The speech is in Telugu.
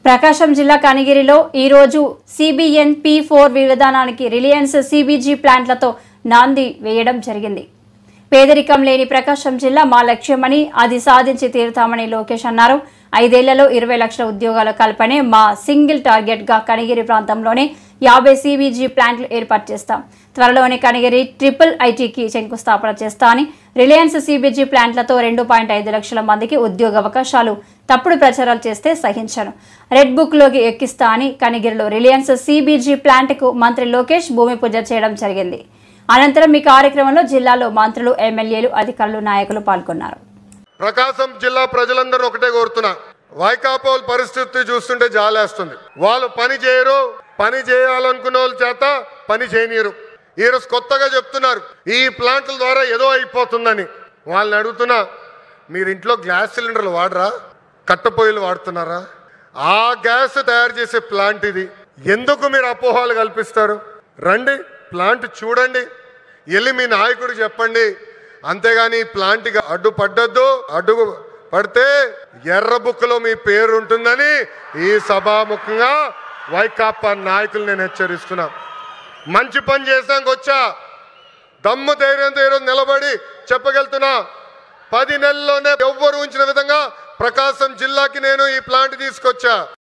ప్రకాశం జిల్లా కనిగిరిలో ఈ రోజు సిబిఎన్ P4 విధానానికి రిలయన్స్ సిబిజి ప్లాంట్లతో నాంది వేయడం జరిగింది. పేదరికం లేని ప్రకాశం జిల్లా మా లక్ష్యమని అది సాధించి తీరుతామని లోకేష్ అన్నారు. 5 ఏళ్లలో 20 లక్షల ఉద్యోగాల కల్పనే మా సింగిల్ టార్గెట్ గా కనిగిరి ప్రాంతంలోనే 50 సిబిజి ప్లాంట్లు ఏర్పాటు చేస్తాం. త్వరలోనే కనిగిరి ట్రిపుల్ ఐటీకి శంకుస్థాపన చేస్తామని, రిలయన్స్ సిబిజి ప్లాంట్లతో 2.5 లక్షల మందికి ఉద్యోగ అవకాశాలు తప్పుడు ప్రచారాలు చేస్తే సహించను, రెడ్ బుక్ లోకి ఎక్కిస్తా అని కనిగిరిలో రిలయన్స్ సిబిజి ప్లాంట్ కు మంత్రి లోకేష్ భూమి పూజ చేయడం జరిగింది. అనంతరం ఈ కార్యక్రమంలో జిల్లాలో మంత్రులు, ఎమ్మెల్యేలు, అధికారులు, నాయకులు పాల్గొన్నారు. ప్రకాశం జిల్లా ప్రజలందరూ ఒకటే కోరుతున్నా, వైకాపోల్ పరిస్థితి చూస్తుంటే జాలేస్తుంది. వాళ్ళు పని చేయరు, పని చేయాలనుకున్న వాళ్ళ చేత పని చేయనీరు. ఈరోజు కొత్తగా చెప్తున్నారు ఈ ప్లాంట్ల ద్వారా ఏదో అయిపోతుందని. వాళ్ళని అడుగుతున్నా, మీరు ఇంట్లో గ్యాస్ సిలిండర్లు వాడరా, కట్టెపొయ్యిలు వాడుతున్నారా? ఆ గ్యాస్ తయారు చేసే ప్లాంట్ ఇది. ఎందుకు మీరు అపోహలు కల్పిస్తారు? రండి, ప్లాంట్ చూడండి, వెళ్ళి మీ నాయకుడు చెప్పండి. అంతేగాని ప్లాంట్కి అడ్డుపడ్డద్దు. అడ్డు పడితే ఎర్ర బుక్లో మీ పేరు ఉంటుందని ఈ సభాముఖంగా వైకాపా నాయకులు నేను హెచ్చరిస్తున్నా. మంచి పని చేసాక వచ్చా, దమ్ము ధైర్యంతో ఈరోజు నిలబడి చెప్పగలుగుతున్నా. 10 నెలల్లోనే ఎవ్వరు ఉంచిన విధంగా ప్రకాశం జిల్లాకి నేను ఈ ప్లాంట్ తీసుకొచ్చా.